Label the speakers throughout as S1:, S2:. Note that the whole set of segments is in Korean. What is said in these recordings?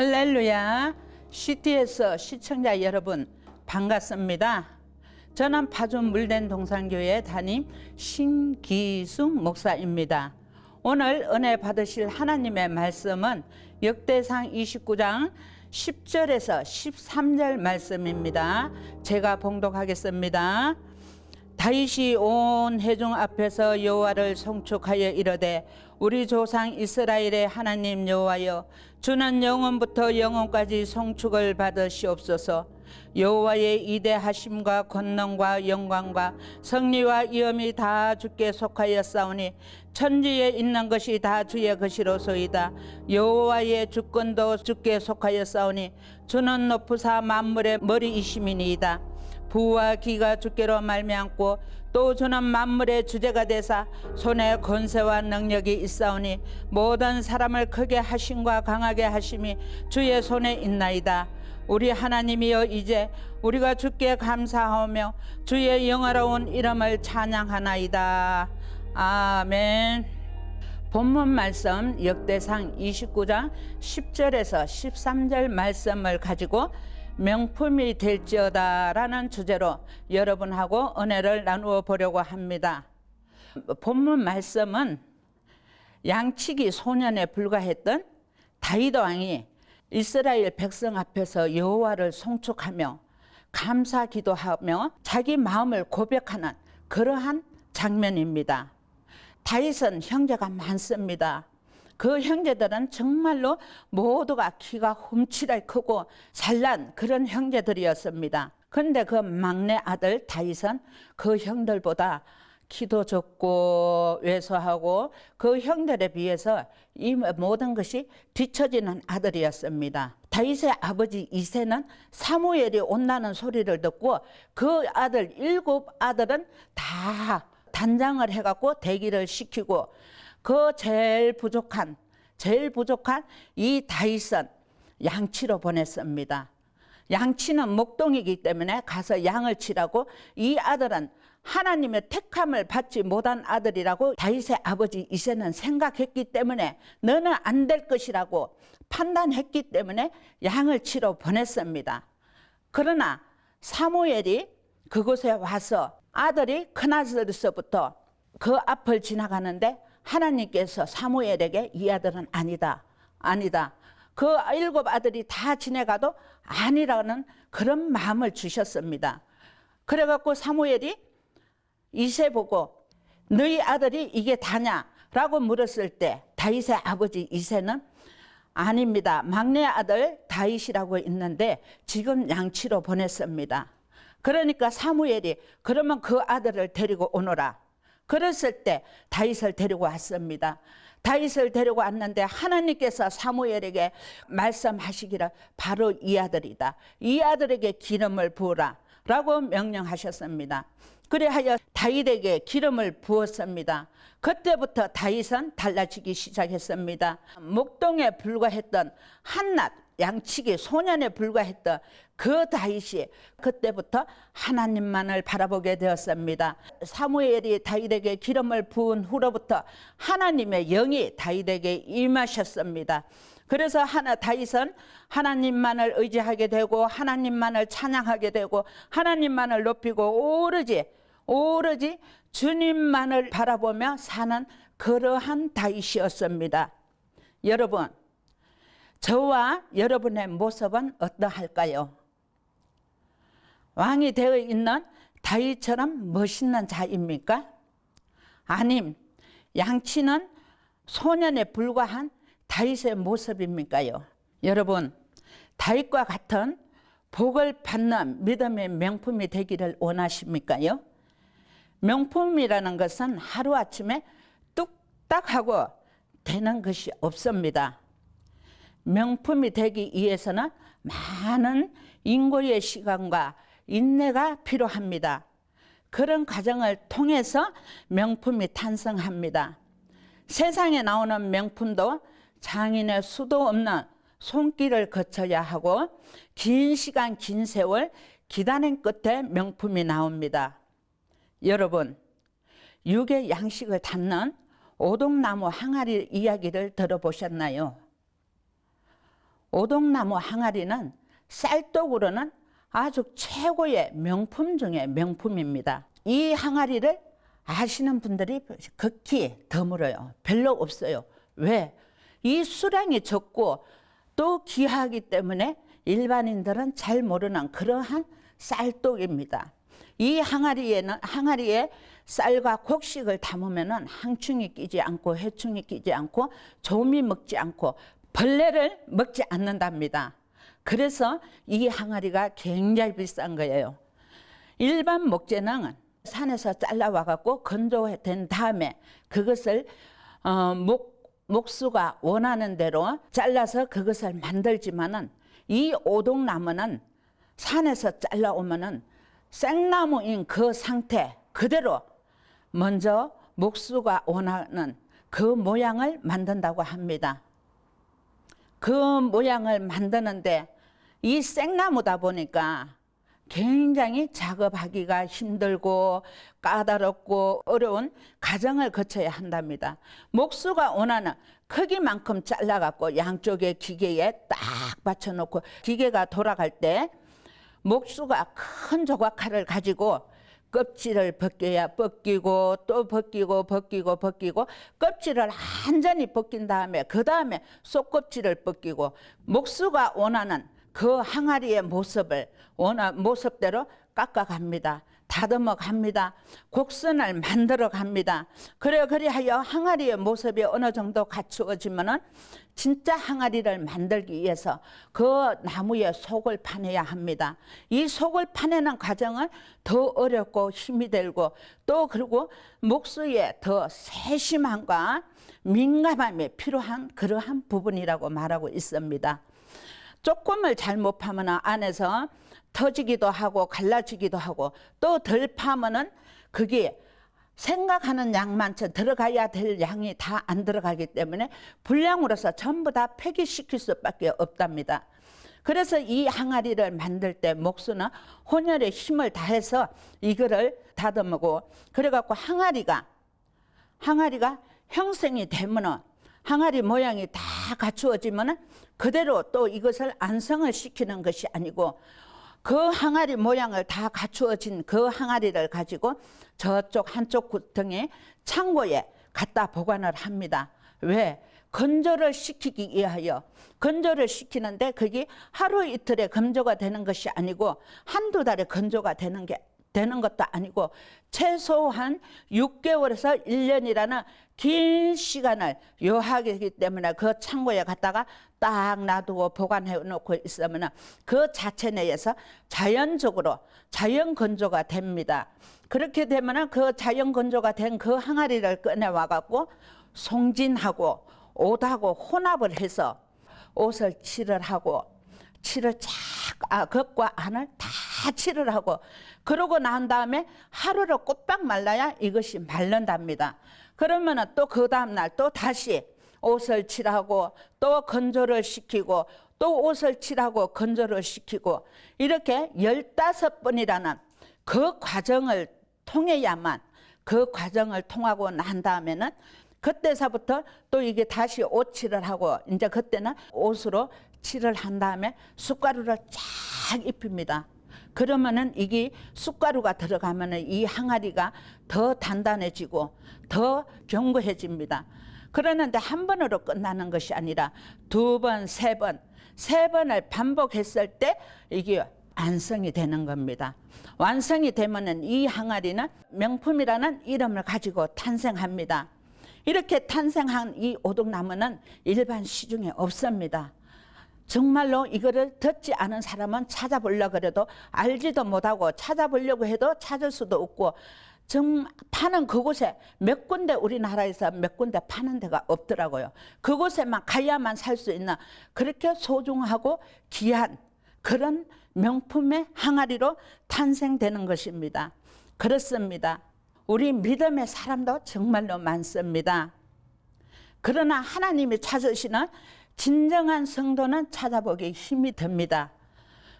S1: 할렐루야. CTS 시청자 여러분 반갑습니다. 저는 파주 물된 동산교회 담임 신기숙 목사입니다. 오늘 은혜 받으실 하나님의 말씀은 역대상 29장 10절에서 13절 말씀입니다. 제가 봉독하겠습니다. 다윗이 온 회중 앞에서 여호와를 송축하여 이르되 우리 조상 이스라엘의 하나님 여호와여, 주는 영원부터 영원까지 송축을 받으시옵소서. 여호와의 이대하심과 권능과 영광과 성리와 위엄이 다 주께 속하였사오니 천지에 있는 것이 다 주의 것이로소이다. 여호와의 주권도 주께 속하였사오니 주는 높으사 만물의 머리이심이니이다. 부와 기가 주께로 말미암고 또 주는 만물의 주제가 되사 손에 권세와 능력이 있사오니 모든 사람을 크게 하심과 강하게 하심이 주의 손에 있나이다. 우리 하나님이여, 이제 우리가 주께 감사하며 주의 영화로운 이름을 찬양하나이다. 아멘. 본문 말씀 역대상 29장 10절에서 13절 말씀을 가지고 명품이 될지어다 라는 주제로 여러분하고 은혜를 나누어 보려고 합니다. 본문 말씀은 양치기 소년에 불과했던 다윗 왕이 이스라엘 백성 앞에서 여호와를 송축하며 감사 기도하며 자기 마음을 고백하는 그러한 장면입니다. 다윗은 형제가 많습니다. 그 형제들은 정말로 모두가 키가 훔치게 크고 잘난 그런 형제들이었습니다. 그런데 그 막내 아들 다윗은 그 형들보다 키도 적고 왜소하고 그 형들에 비해서 이 모든 것이 뒤처지는 아들이었습니다. 다윗의 아버지 이새는 사무엘이 온다는 소리를 듣고 그 아들 7 아들은 다 단장을 해갖고 대기를 시키고 그 제일 부족한 이 다윗은 양치로 보냈습니다. 양치는 목동이기 때문에 가서 양을 치라고, 이 아들은 하나님의 택함을 받지 못한 아들이라고 다윗의 아버지 이새는 생각했기 때문에 너는 안 될 것이라고 판단했기 때문에 양을 치러 보냈습니다. 그러나 사무엘이 그곳에 와서 아들이 큰아들에서부터 그 앞을 지나가는데 하나님께서 사무엘에게 이 아들은 아니다. 그 7 아들이 다 지내가도 아니라는 그런 마음을 주셨습니다. 그래갖고 사무엘이 이새 보고 너희 아들이 이게 다냐? 라고 물었을 때 다윗의 아버지 이새는 아닙니다. 막내 아들 다윗이라고 있는데 지금 양치로 보냈습니다. 그러니까 사무엘이 그러면 그 아들을 데리고 오너라. 그랬을 때 다윗을 데리고 왔습니다. 다윗을 데리고 왔는데 하나님께서 사무엘에게 말씀하시기를 바로 이 아들이다. 이 아들에게 기름을 부으라 라고 명령하셨습니다. 그래하여 다윗에게 기름을 부었습니다. 그때부터 다윗은 달라지기 시작했습니다. 목동에 불과했던 한낱 양치기 소년에 불과했던 그 다윗이 그때부터 하나님만을 바라보게 되었습니다. 사무엘이 다윗에게 기름을 부은 후로부터 하나님의 영이 다윗에게 임하셨습니다. 그래서 다윗은 하나님만을 의지하게 되고 하나님만을 찬양하게 되고 하나님만을 높이고 오로지 주님만을 바라보며 사는 그러한 다윗이었습니다. 여러분, 저와 여러분의 모습은 어떠할까요? 왕이 되어 있는 다윗처럼 멋있는 자입니까? 아님 양치는 소년에 불과한 다윗의 모습입니까요? 여러분, 다윗과 같은 복을 받는 믿음의 명품이 되기를 원하십니까요? 명품이라는 것은 하루아침에 뚝딱 하고 되는 것이 없습니다. 명품이 되기 위해서는 많은 인고의 시간과 인내가 필요합니다. 그런 과정을 통해서 명품이 탄생합니다. 세상에 나오는 명품도 장인의 수도 없는 손길을 거쳐야 하고 긴 시간 긴 세월 기다린 끝에 명품이 나옵니다. 여러분, 육의 양식을 담는 오동나무 항아리 이야기를 들어보셨나요? 오동나무 항아리는 쌀떡으로는 아주 최고의 명품 중에 명품입니다. 이 항아리를 아시는 분들이 극히 드물어요. 별로 없어요. 왜? 이 수량이 적고 또 귀하기 때문에 일반인들은 잘 모르는 그러한 쌀떡입니다. 이 항아리에 쌀과 곡식을 담으면 항충이 끼지 않고 해충이 끼지 않고 조미 먹지 않고 벌레를 먹지 않는답니다. 그래서 이 항아리가 굉장히 비싼 거예요. 일반 목재는 산에서 잘라와 갖고 건조된 다음에 그것을 목수가 원하는 대로 잘라서 그것을 만들지만은 이 오동나무는 산에서 잘라오면은 생나무인 그 상태 그대로 먼저 목수가 원하는 그 모양을 만든다고 합니다. 그 모양을 만드는데 이 생나무다 보니까 굉장히 작업하기가 힘들고 까다롭고 어려운 과정을 거쳐야 한답니다. 목수가 원하는 크기만큼 잘라갖고 양쪽에 기계에 딱 받쳐놓고 기계가 돌아갈 때 목수가 큰 조각칼을 가지고 껍질을 벗기고 또 벗기고 껍질을 완전히 벗긴 다음에 그 다음에 속껍질을 벗기고 목수가 원하는 그 항아리의 모습대로 깎아갑니다. 다듬어 갑니다. 곡선을 만들어 갑니다. 그리하여 항아리의 모습이 어느 정도 갖추어지면은 진짜 항아리를 만들기 위해서 그 나무의 속을 파내야 합니다. 이 속을 파내는 과정은 더 어렵고 힘이 들고 또 그리고 목수의 더 세심함과 민감함이 필요한 그러한 부분이라고 말하고 있습니다. 조금을 잘못 파면 안에서 터지기도 하고 갈라지기도 하고 또 덜 파면은 그게 생각하는 양만큼 들어가야 될 양이 다 안 들어가기 때문에 불량으로서 전부 다 폐기시킬 수밖에 없답니다. 그래서 이 항아리를 만들 때 목수는 혼혈의 힘을 다해서 이거를 다듬고 그래갖고 항아리가 형성이 되면은 항아리 모양이 다 갖추어지면은 그대로 또 이것을 안성을 시키는 것이 아니고 그 항아리 모양을 다 갖추어진 그 항아리를 가지고 저쪽 한쪽 구덩이 창고에 갖다 보관을 합니다. 왜? 건조를 시키기 위하여. 건조를 시키는데 그게 하루 이틀에 건조가 되는 것이 아니고 한두 달에 건조가 되는 것도 아니고 최소한 6개월에서 1년이라는 긴 시간을 요하기 때문에 그 창고에 갖다가 딱 놔두고 보관해 놓고 있으면 그 자체 내에서 자연적으로 자연 건조가 됩니다. 그렇게 되면 그 자연 건조가 된 그 항아리를 꺼내와 갖고 송진하고 옷하고 혼합을 해서 옷을 칠을 하고 겉과 안을 다 칠을 하고 그러고 난 다음에 하루를 꼬박 말라야 이것이 말른답니다. 그러면은 또 그 다음날 또 다시 옷을 칠하고 또 건조를 시키고 또 옷을 칠하고 건조를 시키고 이렇게 15번이라는 그 과정을 통해야만 그 과정을 통하고 난 다음에는 그때서부터 또 이게 다시 옷 칠을 하고 이제 그때는 옷으로 칠을 한 다음에 숯가루를 쫙 입힙니다. 그러면은 이게 숯가루가 들어가면은 이 항아리가 더 단단해지고 더 견고해집니다. 그러는데 한 번으로 끝나는 것이 아니라 두 번, 세 번을 반복했을 때 이게 완성이 되는 겁니다. 완성이 되면은 이 항아리는 명품이라는 이름을 가지고 탄생합니다. 이렇게 탄생한 이 오동나무는 일반 시중에 없습니다. 정말로 이거를 듣지 않은 사람은 찾아보려고 해도 알지도 못하고 찾아보려고 해도 찾을 수도 없고 파는 그곳에 몇 군데 우리나라에서 몇 군데 파는 데가 없더라고요. 그곳에만 가야만 살 수 있는 그렇게 소중하고 귀한 그런 명품의 항아리로 탄생되는 것입니다. 그렇습니다. 우리 믿음의 사람도 정말로 많습니다. 그러나 하나님이 찾으시는 진정한 성도는 찾아보기 힘이 듭니다.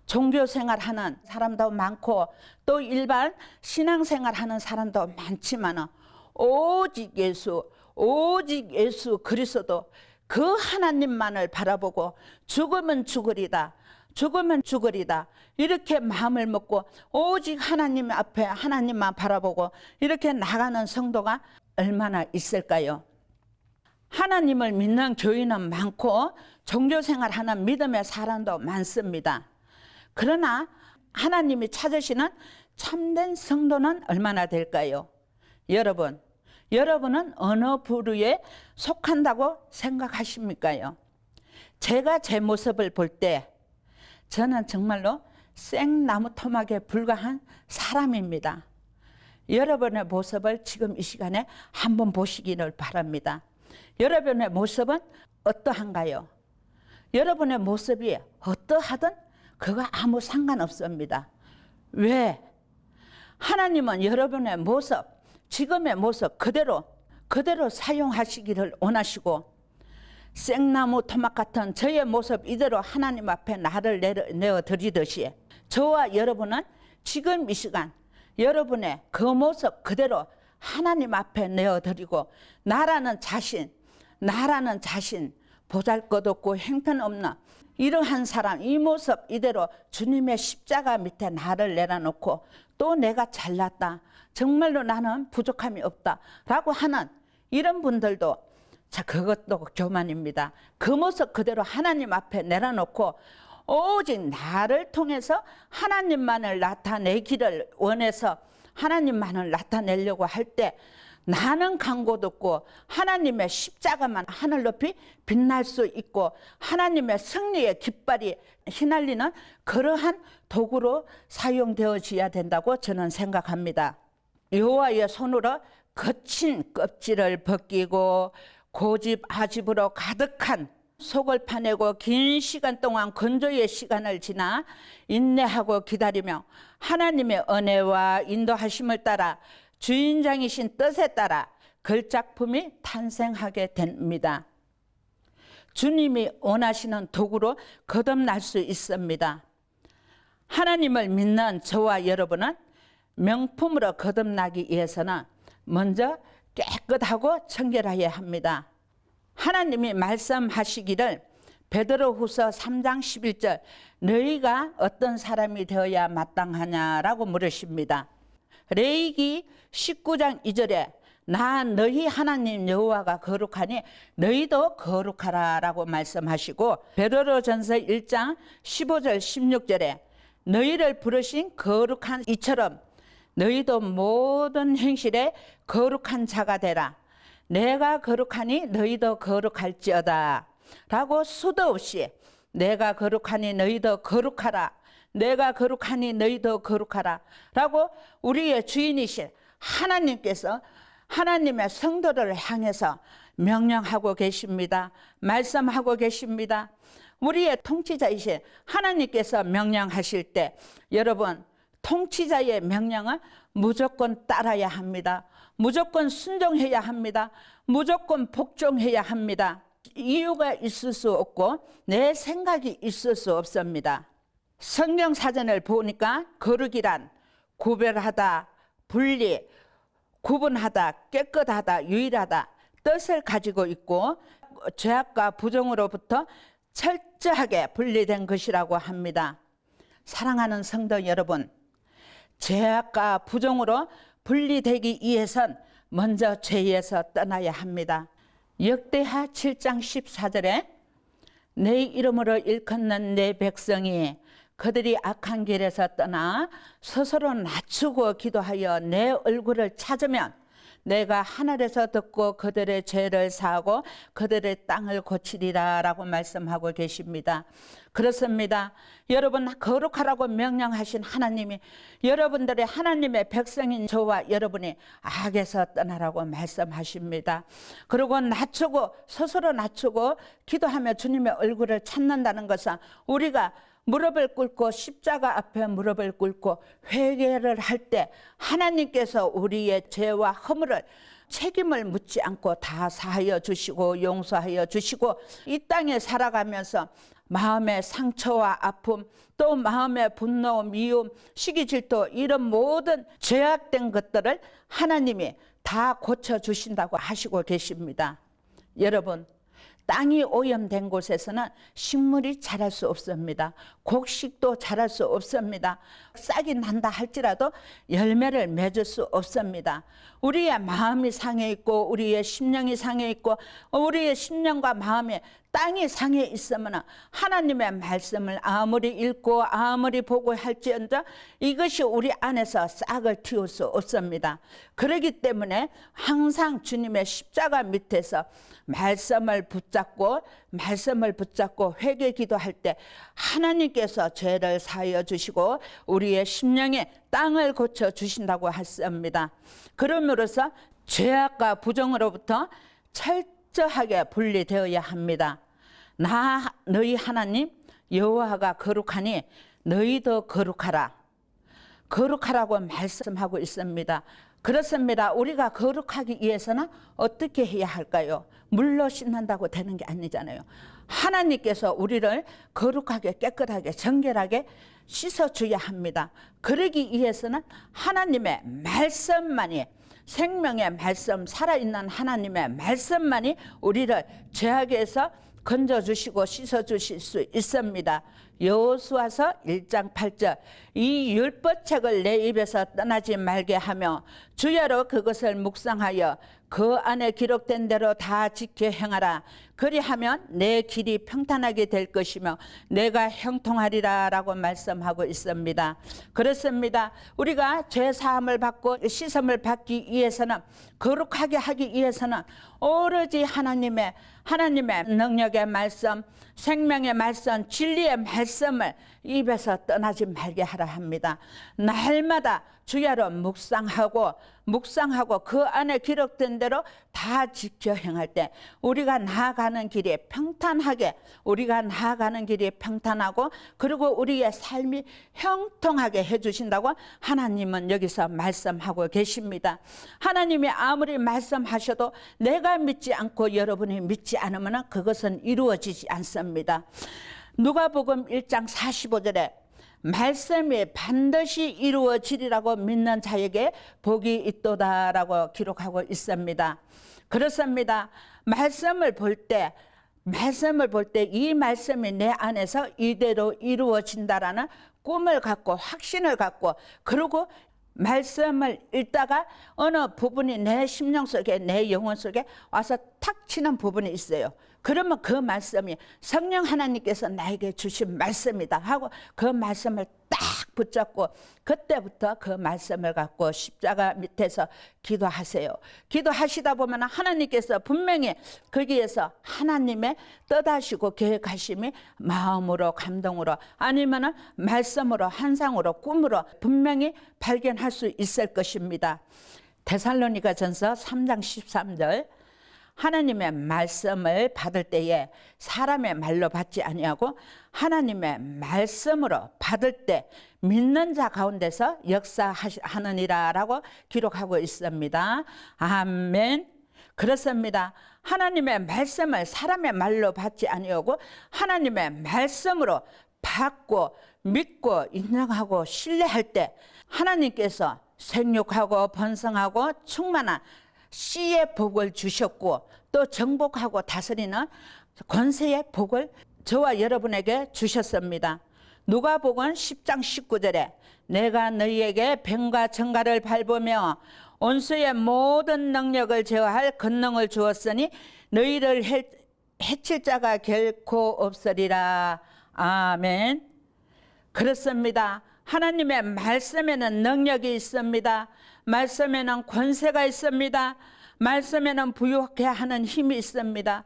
S1: 종교생활하는 사람도 많고 또 일반 신앙생활하는 사람도 많지만 오직 예수 그리스도 그 하나님만을 바라보고 죽으면 죽으리다, 죽으면 죽으리다, 이렇게 마음을 먹고 오직 하나님 앞에 하나님만 바라보고 이렇게 나가는 성도가 얼마나 있을까요? 하나님을 믿는 교인은 많고 종교생활하는 믿음의 사람도 많습니다. 그러나 하나님이 찾으시는 참된 성도는 얼마나 될까요? 여러분은 어느 부류에 속한다고 생각하십니까요? 제가 제 모습을 볼 때 저는 정말로 생나무 토막에 불과한 사람입니다. 여러분의 모습을 지금 이 시간에 한번 보시기를 바랍니다. 여러분의 모습은 어떠한가요? 여러분의 모습이 어떠하든 그거 아무 상관없습니다. 왜? 하나님은 여러분의 모습, 지금의 모습 그대로 사용하시기를 원하시고, 생나무 토막 같은 저의 모습 이대로 하나님 앞에 나를 내어드리듯이 저와 여러분은 지금 이 시간 여러분의 그 모습 그대로 하나님 앞에 내어드리고, 나라는 자신 보잘것없고 형편없는 이러한 사람, 이 모습 이대로 주님의 십자가 밑에 나를 내려놓고, 또 내가 잘났다, 정말로 나는 부족함이 없다 라고 하는 이런 분들도, 자, 그것도 교만입니다. 그 모습 그대로 하나님 앞에 내려놓고 오직 나를 통해서 하나님만을 나타내기를 원해서 하나님만을 나타내려고 할 때 나는 간곳 없고 하나님의 십자가만 하늘 높이 빛날 수 있고 하나님의 승리의 깃발이 휘날리는 그러한 도구로 사용되어져야 된다고 저는 생각합니다. 여호와의 손으로 거친 껍질을 벗기고 고집 아집으로 가득한 속을 파내고 긴 시간 동안 건조의 시간을 지나 인내하고 기다리며 하나님의 은혜와 인도하심을 따라 주인장이신 뜻에 따라 걸작품이 탄생하게 됩니다. 주님이 원하시는 도구로 거듭날 수 있습니다. 하나님을 믿는 저와 여러분은 명품으로 거듭나기 위해서는 먼저 깨끗하고 청결해야 합니다. 하나님이 말씀하시기를 베드로후서 3장 11절 너희가 어떤 사람이 되어야 마땅하냐라고 물으십니다. 레위기 19장 2절에 나 너희 하나님 여호와가 거룩하니 너희도 거룩하라 라고 말씀하시고, 베드로전서 1장 15절 16절에 너희를 부르신 거룩한 이처럼 너희도 모든 행실에 거룩한 자가 되라. 내가 거룩하니 너희도 거룩할지어다 라고 수도 없이 내가 거룩하니 너희도 거룩하라, 내가 거룩하니 너희도 거룩하라 라고 우리의 주인이신 하나님께서 하나님의 성도를 향해서 명령하고 계십니다. 말씀하고 계십니다. 우리의 통치자이신 하나님께서 명령하실 때 여러분, 통치자의 명령은 무조건 따라야 합니다. 무조건 순종해야 합니다. 무조건 복종해야 합니다. 이유가 있을 수 없고 내 생각이 있을 수 없습니다. 성경 사전을 보니까 거룩이란 구별하다, 분리, 구분하다, 깨끗하다, 유일하다 뜻을 가지고 있고 죄악과 부정으로부터 철저하게 분리된 것이라고 합니다. 사랑하는 성도 여러분, 죄악과 부정으로 분리되기 위해선 먼저 죄에서 떠나야 합니다. 역대하 7장 14절에 내 이름으로 일컫는 내 백성이 그들이 악한 길에서 떠나 스스로 낮추고 기도하여 내 얼굴을 찾으면 내가 하늘에서 듣고 그들의 죄를 사하고 그들의 땅을 고치리라 라고 말씀하고 계십니다. 그렇습니다. 여러분, 거룩하라고 명령하신 하나님이 여러분들의 하나님의 백성인 저와 여러분이 악에서 떠나라고 말씀하십니다. 그리고 낮추고 스스로 낮추고 기도하며 주님의 얼굴을 찾는다는 것은 우리가 무릎을 꿇고 십자가 앞에 무릎을 꿇고 회개를 할 때 하나님께서 우리의 죄와 허물을 책임을 묻지 않고 다 사하여 주시고 용서하여 주시고 이 땅에 살아가면서 마음의 상처와 아픔, 또 마음의 분노, 미움, 시기, 질투 이런 모든 죄악된 것들을 하나님이 다 고쳐주신다고 하시고 계십니다. 여러분, 땅이 오염된 곳에서는 식물이 자랄 수 없습니다. 곡식도 자랄 수 없습니다. 싹이 난다 할지라도 열매를 맺을 수 없습니다. 우리의 마음이 상해 있고 우리의 심령이 상해 있고 우리의 심령과 마음이 땅이 상해 있으면 하나님의 말씀을 아무리 읽고 아무리 보고 할지언정 이것이 우리 안에서 싹을 틔울 수 없습니다. 그렇기 때문에 항상 주님의 십자가 밑에서 말씀을 붙잡고 회개 기도할 때 하나님께서 죄를 사하여 주시고 우리의 심령에 땅을 고쳐 주신다고 했습니다. 그러므로서 죄악과 부정으로부터 철저하게 분리되어야 합니다. 나 너희 하나님 여호와가 거룩하니 너희도 거룩하라. 거룩하라고 말씀하고 있습니다. 그렇습니다. 우리가 거룩하기 위해서는 어떻게 해야 할까요? 물로 씻는다고 되는 게 아니잖아요. 하나님께서 우리를 거룩하게 깨끗하게 정결하게 씻어줘야 합니다. 그러기 위해서는 하나님의 말씀만이 생명의 말씀 살아있는 하나님의 말씀만이 우리를 죄악에서 건져주시고 씻어주실 수 있습니다. 여호수아서 1장 8절 이 율법책을 내 입에서 떠나지 말게 하며 주야로 그것을 묵상하여 그 안에 기록된 대로 다 지켜 행하라. 그리하면 내 길이 평탄하게 될 것이며 내가 형통하리라 라고 말씀하고 있습니다. 그렇습니다. 우리가 죄사함을 받고 씻음을 받기 위해서는 거룩하게 하기 위해서는 오로지 하나님의 능력의 말씀, 생명의 말씀, 진리의 말씀을 입에서 떠나지 말게 하라 합니다. 날마다 주야로 묵상하고 그 안에 기록된 대로 다 지켜 행할 때 우리가 나아가는 길이 평탄하게 그리고 우리의 삶이 형통하게 해주신다고 하나님은 여기서 말씀하고 계십니다. 하나님이 아무리 말씀하셔도 내가 믿지 않고 여러분이 믿지 않으면 그것은 이루어지지 않습니다. 누가복음 1장 45절에 말씀이 반드시 이루어지리라고 믿는 자에게 복이 있도다라고 기록하고 있습니다. 그렇습니다. 말씀을 볼 때 이 말씀이 내 안에서 이대로 이루어진다라는 꿈을 갖고 확신을 갖고 그리고 말씀을 읽다가 어느 부분이 내 심령 속에 내 영혼 속에 와서 탁 치는 부분이 있어요. 그러면 그 말씀이 성령 하나님께서 나에게 주신 말씀이다 하고 그 말씀을 딱 붙잡고 그때부터 그 말씀을 갖고 십자가 밑에서 기도하세요. 기도하시다 보면 하나님께서 분명히 거기에서 하나님의 뜻하시고 계획하심이 마음으로 감동으로 아니면 말씀으로 환상으로 꿈으로 분명히 발견할 수 있을 것입니다. 데살로니가전서 3장 13절 하나님의 말씀을 받을 때에 사람의 말로 받지 아니하고 하나님의 말씀으로 받을 때 믿는 자 가운데서 역사하느니라라고 기록하고 있습니다. 아멘. 그렇습니다. 하나님의 말씀을 사람의 말로 받지 아니하고 하나님의 말씀으로 받고 믿고 인정하고 신뢰할 때 하나님께서 생육하고 번성하고 충만한 씨의 복을 주셨고 또 정복하고 다스리는 권세의 복을 저와 여러분에게 주셨습니다. 누가복음 10장 19절에 내가 너희에게 병과 정갈을 밟으며 원수의 모든 능력을 제어할 권능을 주었으니 너희를 해칠 자가 결코 없으리라. 아멘. 그렇습니다. 하나님의 말씀에는 능력이 있습니다. 말씀에는 권세가 있습니다. 말씀에는 부유하게 하는 힘이 있습니다.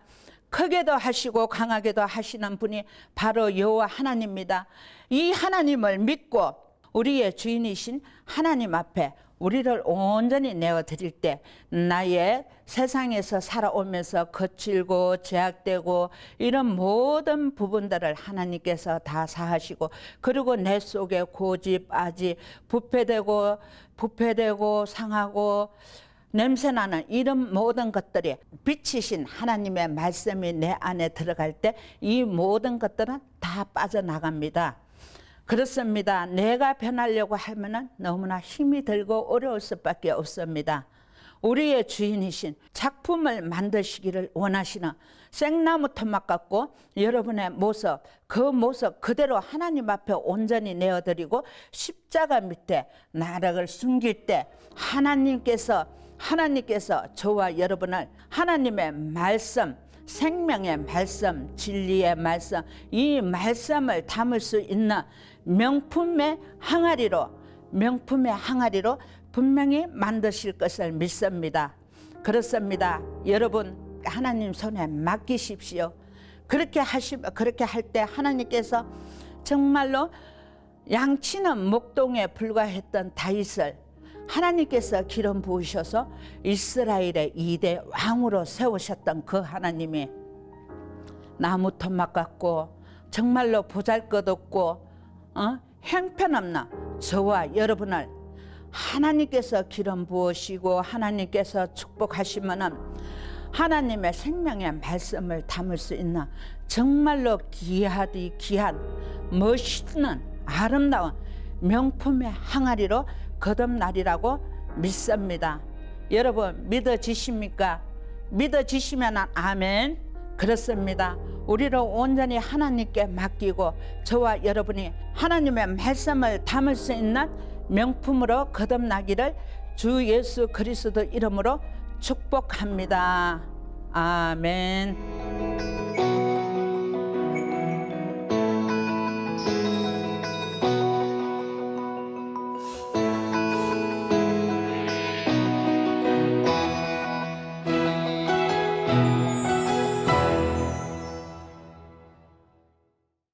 S1: 크게도 하시고 강하게도 하시는 분이 바로 여호와 하나님입니다. 이 하나님을 믿고 우리의 주인이신 하나님 앞에 우리를 온전히 내어드릴 때 나의 세상에서 살아오면서 거칠고 제약되고 이런 모든 부분들을 하나님께서 다 사하시고 그리고 내 속에 고집, 아지, 부패되고 상하고 냄새나는 이런 모든 것들이 빛이신 하나님의 말씀이 내 안에 들어갈 때 이 모든 것들은 다 빠져나갑니다. 그렇습니다. 내가 변하려고 하면 너무나 힘이 들고 어려울 수밖에 없습니다. 우리의 주인이신 작품을 만드시기를 원하시는 생나무 토막 같고 여러분의 모습, 그 모습 그대로 하나님 앞에 온전히 내어드리고 십자가 밑에 나락을 숨길 때 하나님께서 저와 여러분을 하나님의 말씀, 생명의 말씀, 진리의 말씀, 이 말씀을 담을 수 있는 명품의 항아리로 분명히 만드실 것을 믿습니다. 그렇습니다. 여러분 하나님 손에 맡기십시오. 그렇게 할 때 하나님께서 정말로 양치는 목동에 불과했던 다윗을 하나님께서 기름 부으셔서 이스라엘의 2대 왕으로 세우셨던 그 하나님이 나무 토막 같고 정말로 보잘것없고 형편없는 저와 여러분을 하나님께서 기름 부으시고 하나님께서 축복하시면은 하나님의 생명의 말씀을 담을 수 있는 정말로 귀한 멋있는 아름다운 명품의 항아리로 거듭나리라고 믿습니다. 여러분 믿어지십니까? 믿어지시면 아멘. 그렇습니다. 우리를 온전히 하나님께 맡기고 저와 여러분이 하나님의 말씀을 담을 수 있는 명품으로 거듭나기를 주 예수 그리스도 이름으로 축복합니다. 아멘.